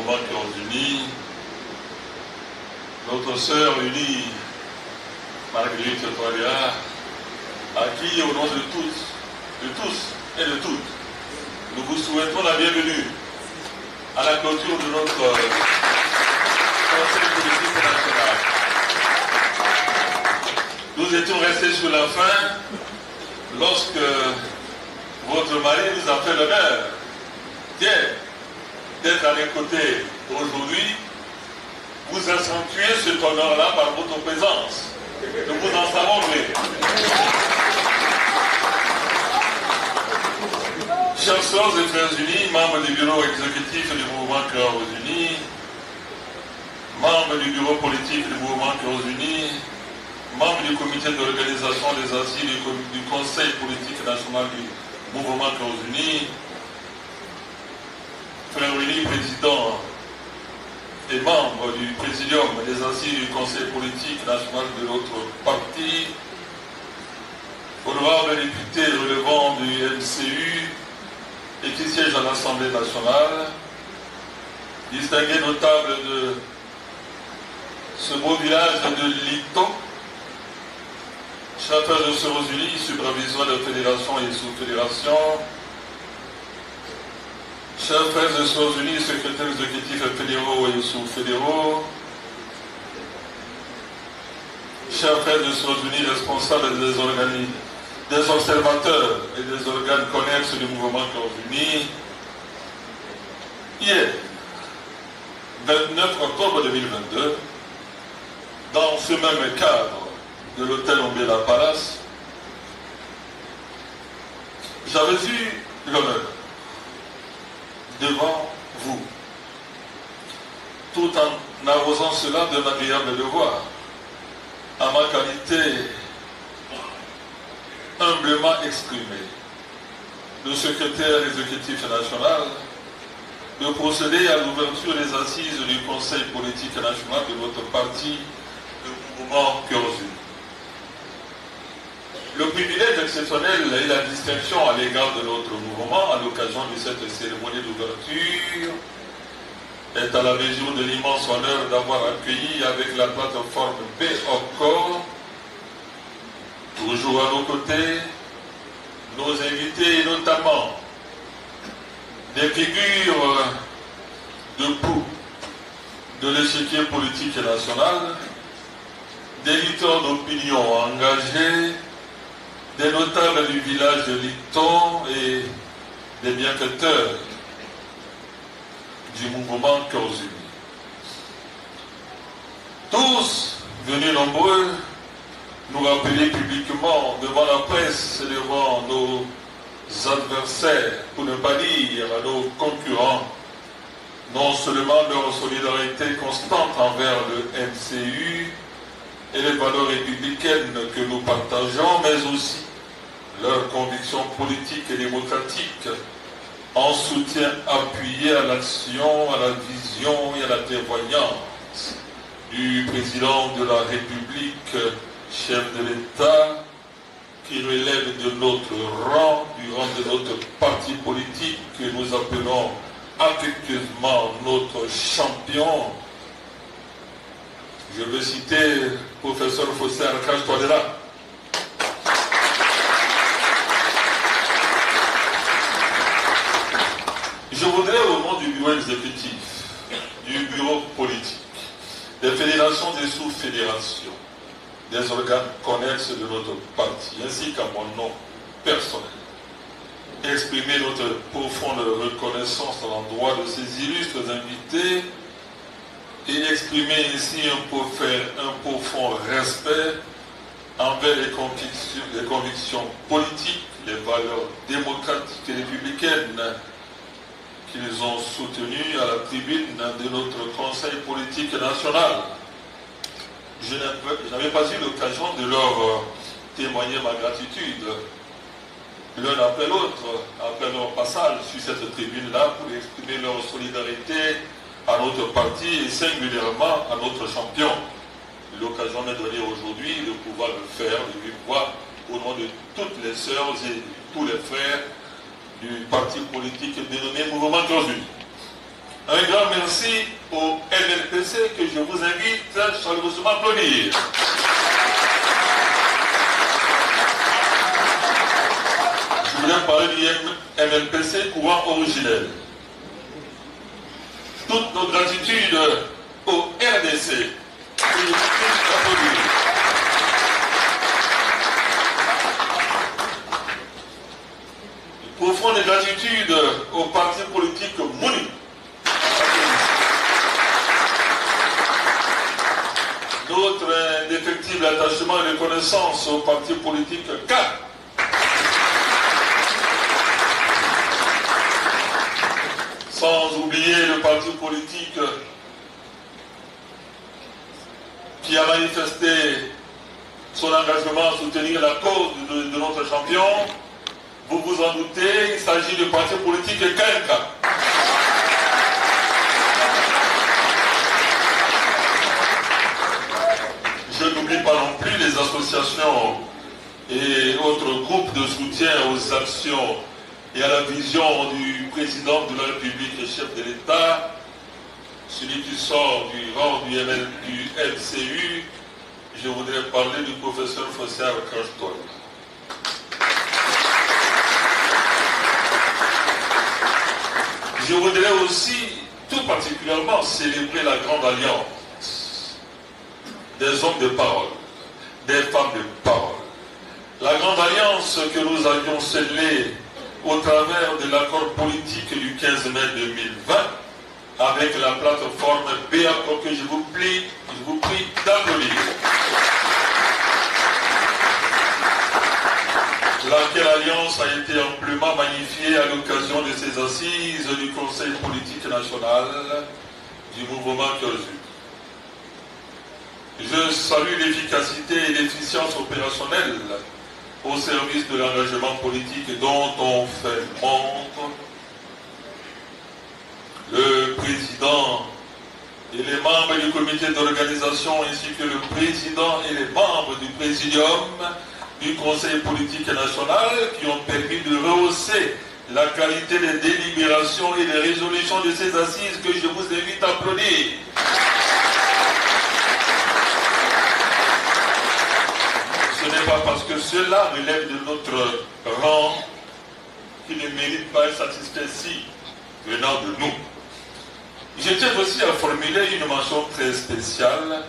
mouvement Cœurs Unis, notre sœur unie, Marguerite Toaléa, à qui, au nom de tous et de toutes, nous vous souhaitons la bienvenue à la clôture de notre Conseil politique national. Nous étions restés sur la fin lorsque votre mari nous a fait l'honneur d'être à mes côtés aujourd'hui. Vous accentuez cet honneur-là par votre présence. Nous vous en savons gré. Chers sœurs et frères unis, membres du bureau exécutif du mouvement Cœurs Unis, membres du bureau politique du mouvement Cœurs Unis, membres du comité d'organisation des assises du Conseil politique national du mouvement Cœurs Unis, frères unis, président et membres du présidium des assises du Conseil politique national de notre parti, honorables députés relevant du MCU et qui siègent à l'Assemblée nationale, distingués notables de ce beau village de Liton, chers frères et sœurs unis, superviseurs de fédérations et sous-fédérations, chers frères et sœurs unis, secrétaires exécutifs fédéraux et sous-fédéraux, chers frères et sœurs unis, responsables des observateurs et des organes connexes du mouvement Cœurs Unis, hier, 29 octobre 2022, dans ce même cadre de l'hôtel Ombela Palace, j'avais eu l'honneur devant vous, tout en arrosant cela d'un agréable devoir, à ma qualité humblement exprimé, le secrétaire exécutif national, de procéder à l'ouverture des assises du Conseil politique national de notre parti, le mouvement Cœurs Unis. Le privilège exceptionnel et la distinction à l'égard de notre mouvement à l'occasion de cette cérémonie d'ouverture est à la mesure de l'immense honneur d'avoir accueilli avec la plateforme BOCOR, toujours à nos côtés, nos invités, notamment des figures de proue de l'échiquier politique national, des leaders d'opinion engagés, des notables du village de Liton et des bienfaiteurs du mouvement Cœurs Unis. Tous venus nombreux nous rappeler publiquement devant la presse et devant nos adversaires, pour ne pas dire à nos concurrents, non seulement leur solidarité constante envers le MCU et les valeurs républicaines que nous partageons, mais aussi leurs convictions politiques et démocratiques en soutien appuyé à l'action, à la vision et à la prévoyance du président de la République, chef de l'État, qui relève de notre rang, du rang de notre parti politique que nous appelons affectueusement notre champion. Je veux citer professeur Fossé Arcage Toaléa. Je voudrais, au nom du bureau exécutif, du bureau politique, des fédérations et des sous-fédérations, des organes connexes de notre parti, ainsi qu'à mon nom personnel, exprimer notre profonde reconnaissance à l'endroit de ces illustres invités et exprimer ainsi un profond respect envers les convictions politiques, les valeurs démocratiques et républicaines qu'ils ont soutenues à la tribune de notre Conseil politique national. Je n'avais pas eu l'occasion de leur témoigner ma gratitude, l'un après l'autre, après leur passage sur cette tribune-là, pour exprimer leur solidarité à notre parti et singulièrement à notre champion. L'occasion m'est donnée aujourd'hui de pouvoir le faire de vive voix au nom de toutes les sœurs et tous les frères du parti politique dénommé Mouvement Cœurs Unis. Un grand merci au MLPC que je vous invite chaleureusement à applaudir. Je voudrais parler du MLPC courant originel. Toute notre gratitude au RDC. Profonde gratitude au parti politique MONU. Notre indéfectible attachement et reconnaissance au parti politique CAP. Sans oublier le parti politique qui a manifesté son engagement à soutenir la cause de notre champion. Vous vous en doutez, il s'agit du parti politique KNK. Je n'oublie pas non plus les associations et autres groupes de soutien aux actions et à la vision du président de la République et chef de l'État, celui qui sort du rang du MCU, je voudrais parler du professeur Fossier Carstol. Je voudrais aussi tout particulièrement célébrer la grande alliance des hommes de parole, des femmes de parole. La grande alliance que nous avions scellée au travers de l'accord politique du 15 mai 2020 avec la plateforme BACO que je vous prie d'applaudir. Laquelle alliance a été amplement magnifiée à l'occasion de ces assises du Conseil politique national du mouvement Kyozu. Je salue l'efficacité et l'efficience opérationnelle au service de l'engagement politique dont on fait montre. Le président et les membres du comité d'organisation ainsi que le président et les membres du présidium du Conseil politique national qui ont permis de rehausser la qualité des délibérations et des résolutions de ces assises que je vous invite à applaudir. Ce n'est pas parce que cela relève de notre rang qui ne mérite pas un satisfait venant de nous. Je tiens aussi à formuler une mention très spéciale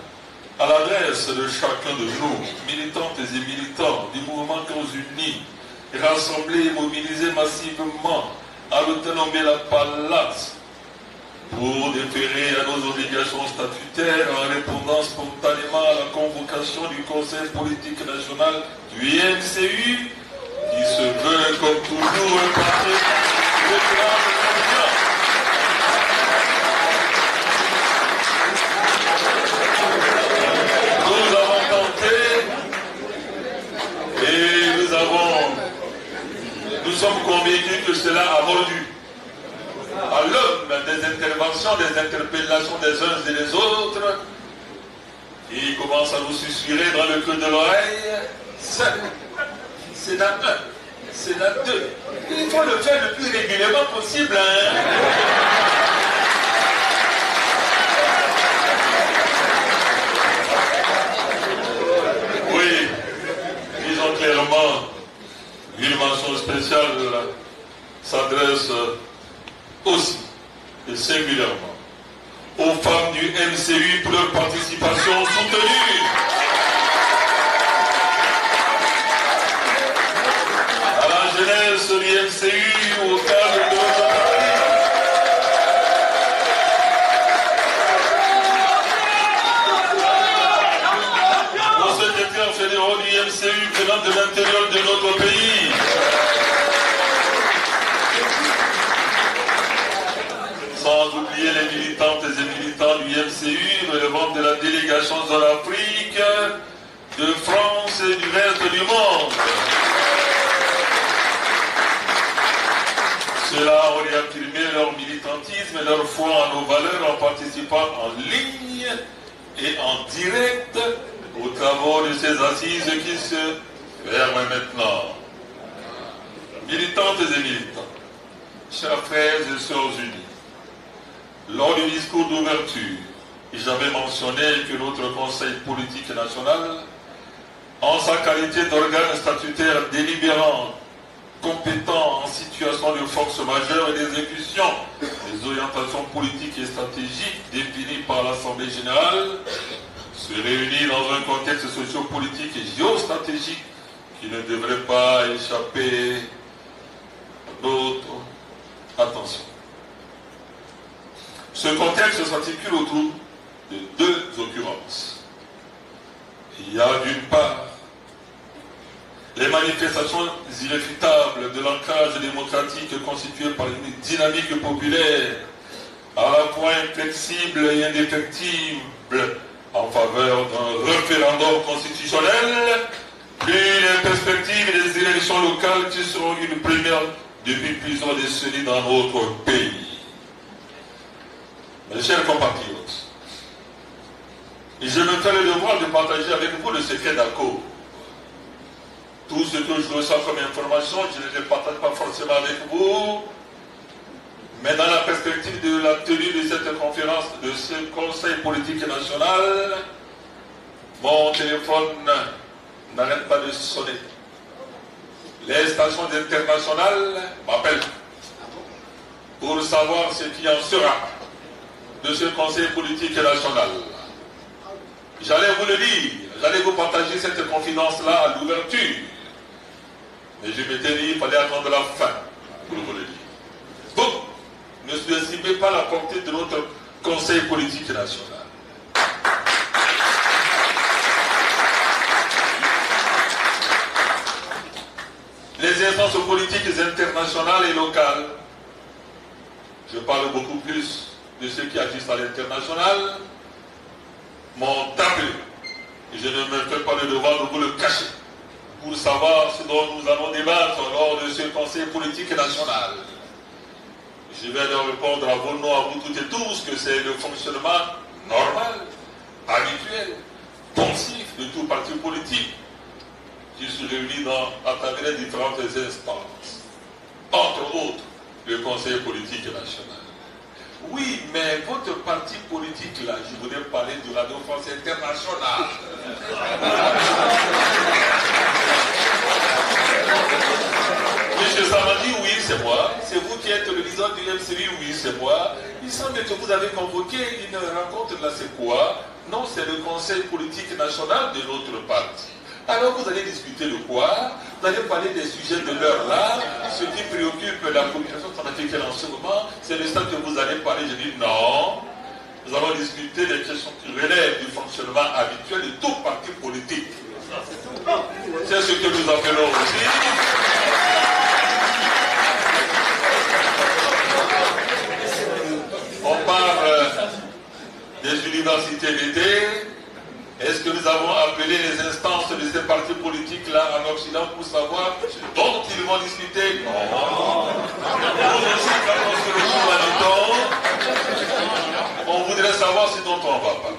à l'adresse de chacun de nous, militantes et militants du mouvement Cause Unie, rassemblés et mobilisés massivement à l'hôtel Ombela Palace pour déférer à nos obligations statutaires en répondant spontanément à la convocation du Conseil politique national du MCU, qui se veut comme toujours un parti de nous sommes convaincus que cela a mordu. À l'aube des interventions, des interpellations des uns et des autres, qui commencent à nous susurrer dans le creux de l'oreille, c'est la 1, c'est la 2. Il faut le faire le plus régulièrement possible. Oui, disons clairement, une mention spéciale s'adresse aussi et singulièrement aux femmes du MCU pour leur participation soutenue. À la jeunesse du MCU, au cadre de notre travail. Aux secrétaires fédéraux du MCU venant de l'intérieur de notre pays. Sans oublier les militantes et militants du MCU relevant de la délégation de l'Afrique, de France et du reste du monde. Ceux-là ont réaffirmé leur militantisme et leur foi en nos valeurs en participant en ligne et en direct aux travaux de ces assises qui se ferment maintenant. Militantes et militants, chers frères et sœurs unis, Lors du discours d'ouverture, j'avais mentionné que notre Conseil politique national, en sa qualité d'organe statutaire délibérant, compétent en situation de force majeure et d'exécution des orientations politiques et stratégiques définies par l'Assemblée générale, se réunit dans un contexte sociopolitique et géostratégique qui ne devrait pas échapper à notre attention. Ce contexte s'articule autour de deux occurrences. Il y a d'une part les manifestations irréfutables de l'ancrage démocratique constitué par une dynamique populaire à la fois inflexible et indéfectible en faveur d'un référendum constitutionnel, puis les perspectives des élections locales qui seront une première depuis plusieurs décennies dans notre pays. Mes chers compatriotes, je me fais le devoir de partager avec vous le secret d'accord. Tout ce que je reçois comme information, je ne le partage pas forcément avec vous, mais dans la perspective de la tenue de cette conférence, de ce Conseil politique national, mon téléphone n'arrête pas de sonner. Les stations internationales m'appellent pour savoir ce qui en sera de ce Conseil politique national. J'allais vous le dire, j'allais vous partager cette confidence-là à l'ouverture. Mais je m'étais dit, il fallait attendre la fin pour vous le dire. Donc, ne sous-estimez pas la portée de notre Conseil politique national. Les instances politiques internationales et locales, je parle beaucoup plus de ceux qui agissent à l'international, m'ont appelé. Et je ne me fais pas le devoir de vous le cacher pour savoir ce dont nous allons débattre lors de ce Conseil politique national. Je vais leur répondre à vos noms, à vous toutes et tous, que c'est le fonctionnement normal, habituel, pensif de tout parti politique qui se réunit à travers les différentes instances. Entre autres, le Conseil politique national. Oui, mais votre parti politique là, je voudrais parler de Radio France Internationale. Monsieur Samadi, oui, c'est moi. C'est vous qui êtes le leader du MCV, oui, c'est moi. Il semble que vous avez convoqué une rencontre là, c'est quoi? Non, c'est le Conseil politique national de notre parti. Alors vous allez discuter de quoi? Vous allez parler des sujets de l'heure là, ce qui préoccupe la population panafricaine en ce moment, c'est de ça que vous allez parler. Je dis non, nous allons discuter des questions qui relèvent du fonctionnement habituel de tout parti politique. C'est ce que nous appelons aussi. On parle des universités d'été. Est-ce que nous avons appelé les instances de ces partis politiques-là en Occident pour savoir ce dont ils vont discuter? Non. Nous aussi, quand on se retrouve à l'étang, on voudrait savoir ce dont on va parler.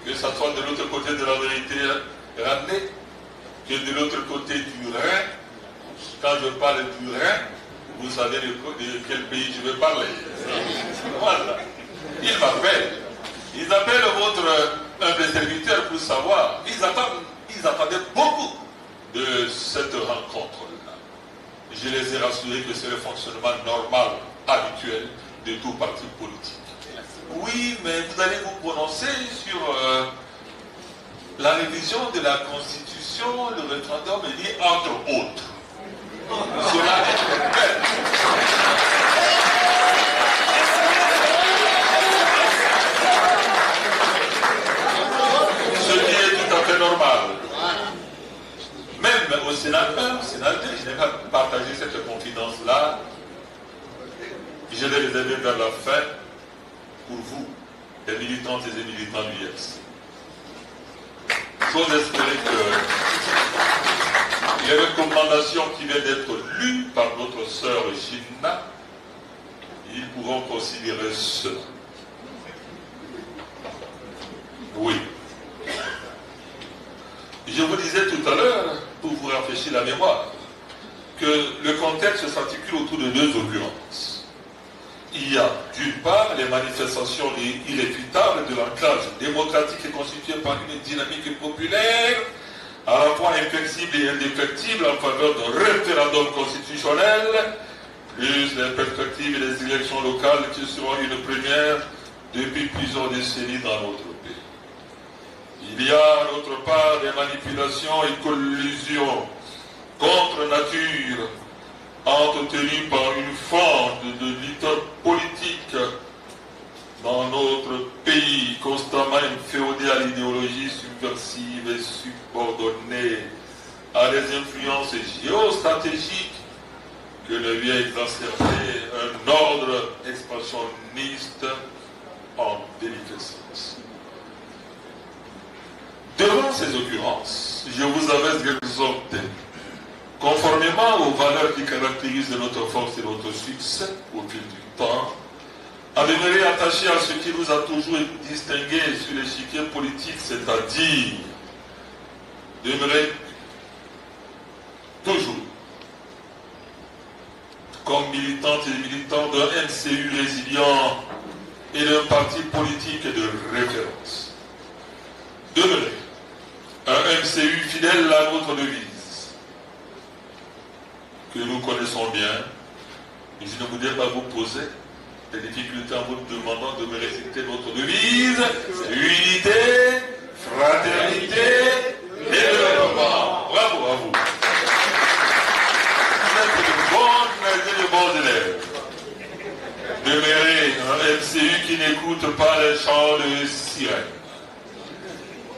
Que ce soit de l'autre côté de la vérité ramenée, que de l'autre côté du Rhin. Quand je parle du Rhin, vous savez de quel pays je veux parler. Voilà. Ils m'appellent. Ils appellent votre humble serviteur pour savoir. Ils attendaient beaucoup de cette rencontre-là. Je les ai rassurés que c'est le fonctionnement normal, habituel de tout parti politique. Oui, mais vous allez vous prononcer sur la révision de la Constitution, le référendum est dit entre autres. Cela est ce qui est tout à fait normal. Même au Sénat 1, au Sénat 2, je n'ai pas partagé cette confidence-là. Je l'ai réservé vers la fin pour vous, les militantes et les militants du IEPS. J'ose espérer que les recommandations qui viennent d'être lues par notre sœur Gina, ils pourront considérer cela. Oui. Je vous disais tout à l'heure, pour vous rafraîchir la mémoire, que le contexte s'articule autour de deux occurrences. il y a d'une part les manifestations irréfutables de l'ancrage démocratique et constitué par une dynamique populaire à la fois inflexible et indéfectible en faveur d'un référendum constitutionnel, plus les perspectives et les élections locales qui seront une première depuis plusieurs décennies dans notre pays. Il y a d'autre part des manipulations et collusions contre nature entretenues par une forme de leader politique dans notre pays, constamment féodé à l'idéologie subversive et subordonnée à des influences géostratégiques que ne vient exacerber un ordre expansionniste en déliquescence. Devant ces occurrences, je vous avais exhorté, conformément aux valeurs qui caractérisent notre force et notre succès au fil du temps, à demeurer attaché à ce qui nous a toujours distingués sur l'échiquier politique, c'est-à-dire demeurer toujours comme militantes et militants d'un MCU résilient et d'un parti politique de référence. Demeurer un MCU fidèle à notre devise, que nous connaissons bien, et je ne voudrais pas vous poser des difficultés en vous demandant de me réciter notre devise, c'est unité, fraternité, développement. Bravo à vous. Vous êtes de bons élèves. Demeurer un MCU qui n'écoute pas les chants de sirène.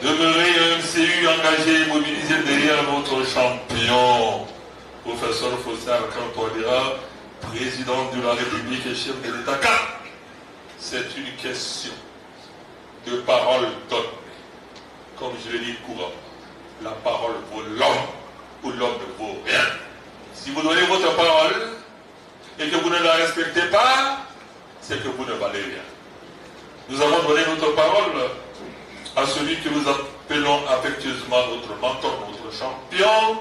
Demeurer un MCU engagé et mobilisé derrière notre champion, professeur Faustin Arcand-Touadéra, président de la République et chef de l'État. Car c'est une question de parole donnée. Comme je le dis couramment, la parole vaut l'homme ou l'homme ne vaut rien. Si vous donnez votre parole et que vous ne la respectez pas, c'est que vous ne valez rien. Nous avons donné notre parole à celui que nous appelons affectueusement notre mentor, notre champion,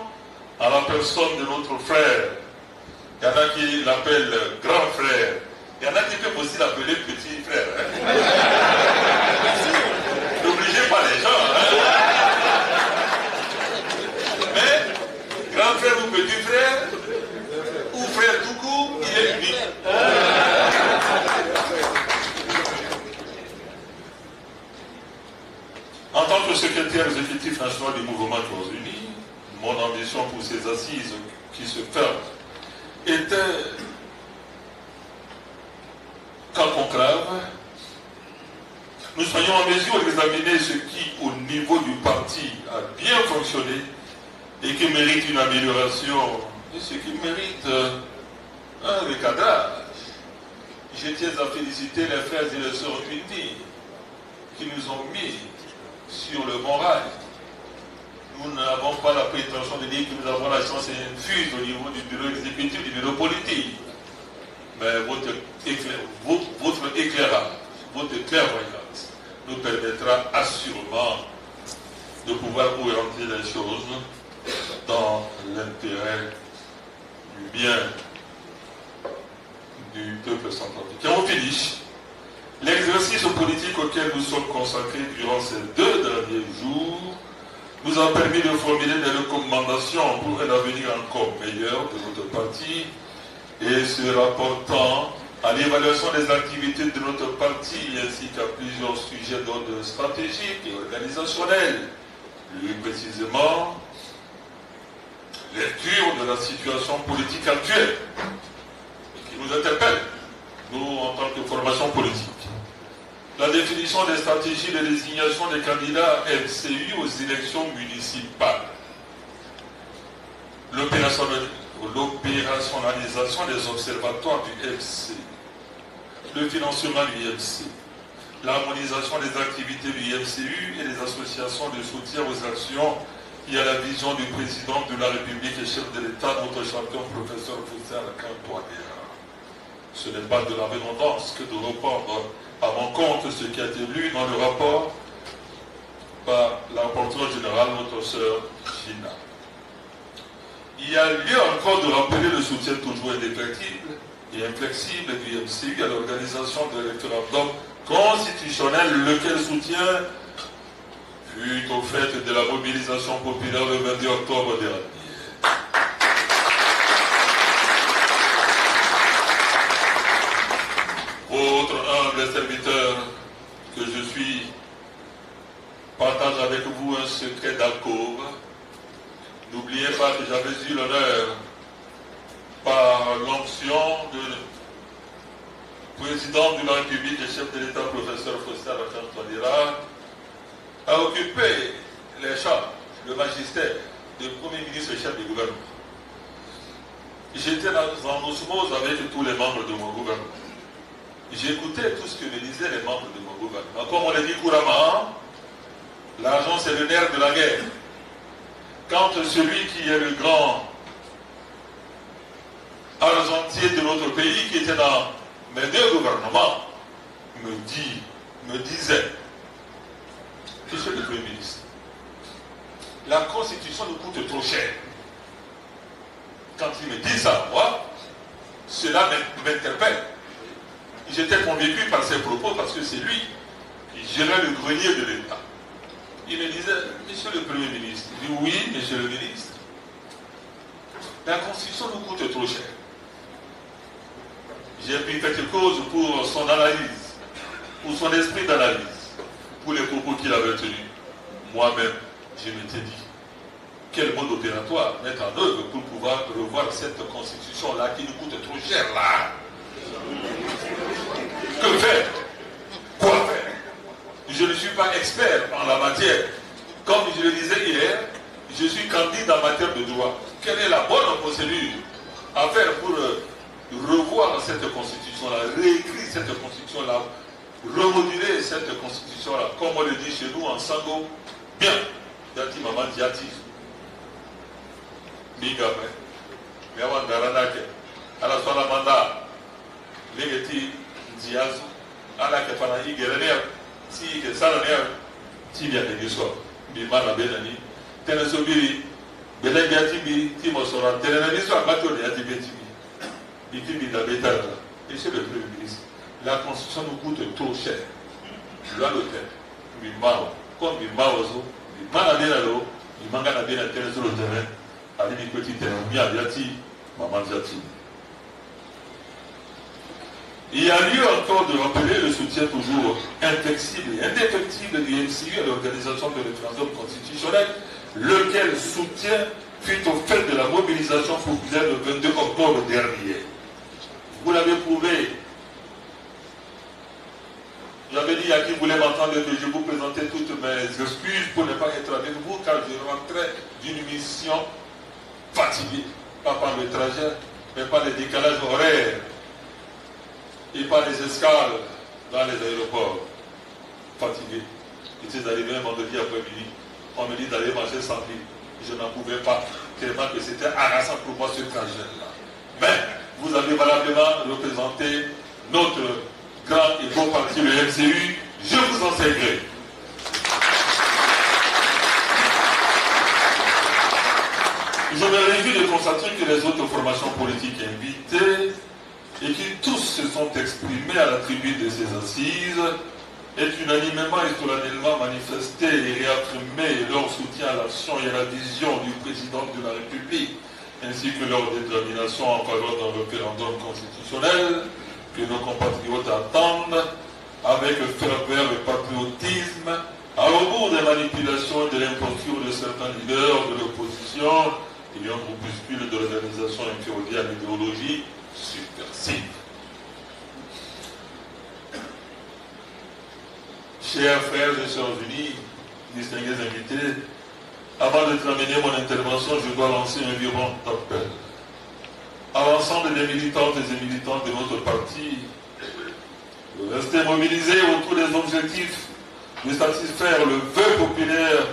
à la personne de notre frère. Il y en a qui l'appellent grand frère. Il y en a qui peuvent aussi l'appeler petit frère. Hein? N'obligez pas les gens. Hein? Mais, grand frère ou petit frère, ou frère tout court, il est unique. En tant que secrétaire exécutif national du mouvement Cause Unie, mon ambition pour ces assises qui se ferment était qu'en conclave, nous soyons en mesure d'examiner ce qui, au niveau du parti, a bien fonctionné et qui mérite une amélioration, et ce qui mérite un recadrage. Je tiens à féliciter les frères et les sœurs unis qui nous ont mis sur le bon rail. Nous n'avons pas la prétention de dire que nous avons la chance infuse au niveau du bureau exécutif, du bureau politique. Mais votre éclairage, votre clairvoyance nous permettra assurément de pouvoir orienter les choses dans l'intérêt du bien du peuple centrafricain. On finit. L'exercice politique auquel nous sommes consacrés durant ces 2 derniers jours nous a permis de formuler des recommandations pour un avenir encore meilleur de notre parti et se rapportant à l'évaluation des activités de notre parti ainsi qu'à plusieurs sujets d'ordre stratégique et organisationnel. Plus précisément, lecture de la situation politique actuelle qui nous interpelle, nous en tant que formation politique. La définition des stratégies de désignation des candidats MCU aux élections municipales. L'opérationnalisation des observatoires du MCU. Le financement du MCU. L'harmonisation des activités du MCU et les associations de soutien aux actions liées à la vision du président de la République et chef de l'État, notre champion professeur Faustin Arcand-Touadéra. Ce n'est pas de la redondance que de reprendre à mon compte ce qui a été lu dans le rapport par la rapporteure générale, notre sœur Gina. Il y a lieu encore de rappeler le soutien toujours indéfectible et inflexible du MCU à l'organisation de référendum constitutionnel, lequel soutien fut au fait de la mobilisation populaire le 22 octobre dernier. Votre humble serviteur que je suis partage avec vous un secret d'alcôve. N'oubliez pas que j'avais eu l'honneur, par l'onction du président de la République et chef de l'État, professeur Faustin Archange, à occuper les charges, le magistère de Premier ministre et chef du gouvernement. J'étais en osmose avec tous les membres de mon gouvernement. J'écoutais tout ce que me disaient les membres de mon gouvernement. Comme on le dit couramment, l'argent c'est le nerf de la guerre. Quand celui qui est le grand argentier de notre pays, qui était dans mes deux gouvernements, me disait, Monsieur le Premier ministre, la Constitution nous coûte trop cher. Quand il me dit ça, moi, cela m'interpelle. J'étais convaincu par ses propos parce que c'est lui qui gérait le grenier de l'État. Il me disait, Monsieur le Premier ministre, je dis oui, Monsieur le ministre, la Constitution nous coûte trop cher. J'ai pris quelque chose pour son analyse, pour son esprit d'analyse, pour les propos qu'il avait tenus. Moi-même, je m'étais dit, quel mode opératoire mettre en œuvre pour pouvoir revoir cette Constitution-là qui nous coûte trop cher là. Que faire? Quoi faire? Je ne suis pas expert en la matière. Comme je le disais hier, je suis candidat en matière de droit. Quelle est la bonne procédure à faire pour revoir cette Constitution-là, réécrire cette Constitution-là, remoduler cette Constitution-là, comme on le dit chez nous en sango, bien, Dati Maman Diati, Bigabe, Miawan Daranake, à la Solamanda, Legeti Diazu, à la Kefana Igerener, si que Salaner, Tibia de Gusso, Bimana Benani, Tenesobiri, Belengiatibi, Timosora, Teneniswa, Batoni, Atibetibi, Bitibi d'Abetara. Monsieur le Premier ministre, la Constitution nous coûte trop cher. Je dois le faire. Bimao, comme Bimaozo, Bimana Benalo, Bimanga Bena Teneso le terrain, avec une petite Mia Diati, Maman Diati. Il y a lieu encore de rappeler le soutien toujours inflexible et indéfectible du MCU à l'organisation de référendum constitutionnel, lequel soutien fut au fait de la mobilisation populaire le 22 octobre dernier. Vous l'avez prouvé. J'avais dit à qui voulait m'entendre que je vous présentais toutes mes excuses pour ne pas être avec vous, car je rentrais d'une mission fatiguée, pas par le trajet, mais par les décalages horaires et par les escales dans les aéroports. Fatigué. J'étais arrivé un vendredi après-midi. On me dit d'aller manger sans prix. Je n'en pouvais pas. Tellement que c'était harassant pour moi ce trajet-là. Mais vous avez valablement représenté notre grand et beau parti, le MCU. Je vous en sais gré. Je me réjouis de constater que les autres formations politiques invitées et qui tous se sont exprimés à la tribune de ces assises est unanimement et solennellement manifesté et réaffirmé leur soutien à l'action et à la vision du président de la République, ainsi que leur détermination en faveur d'un référendum constitutionnel que nos compatriotes attendent avec ferveur et patriotisme, à rebours des manipulations et de l'imposture de certains leaders de l'opposition et un groupuscule de l'organisation inféodée à l'idéologie subversive. Chers frères et sœurs unis, distingués invités, avant de terminer mon intervention, je dois lancer un vibrant appel à l'ensemble des militantes et militants de notre parti de rester mobilisés autour des objectifs de satisfaire le vœu populaire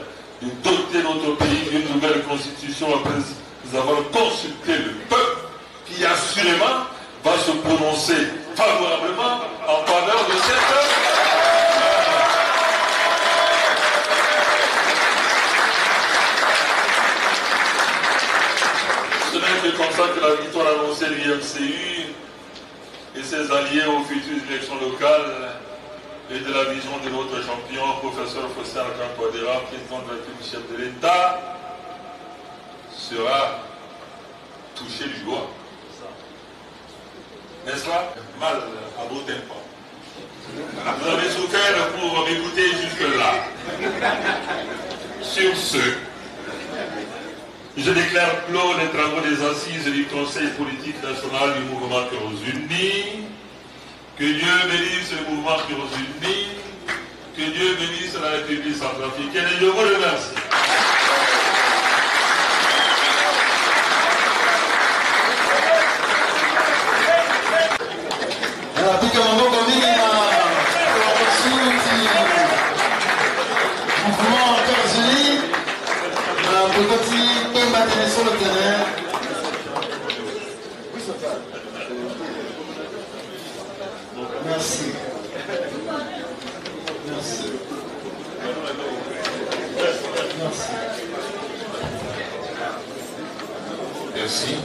de doter notre pays d'une nouvelle constitution après avoir consulté le peuple qui assurément va se prononcer favorablement en faveur de cette Ce n'est que comme ça que la victoire annoncée de l'IMCU ses alliés aux futures élections locales et de la vision de notre champion, professeur Faustin Arcand-Touadéra, président de la République, chef de l'État, sera touché du doigt. N'est-ce pas? Mal à beau tempo. Vous avez souffert pour m'écouter jusque-là. Sur ce, je déclare clos les travaux des assises du Conseil politique national du mouvement Cœurs Unis. Que Dieu bénisse le mouvement Cœurs Unis. Que Dieu bénisse la République centrafricaine. Et je vous remercie. Mouvement Cœurs Unis, petit peut maintenir sur le terrain. Merci. Merci. Merci. Merci.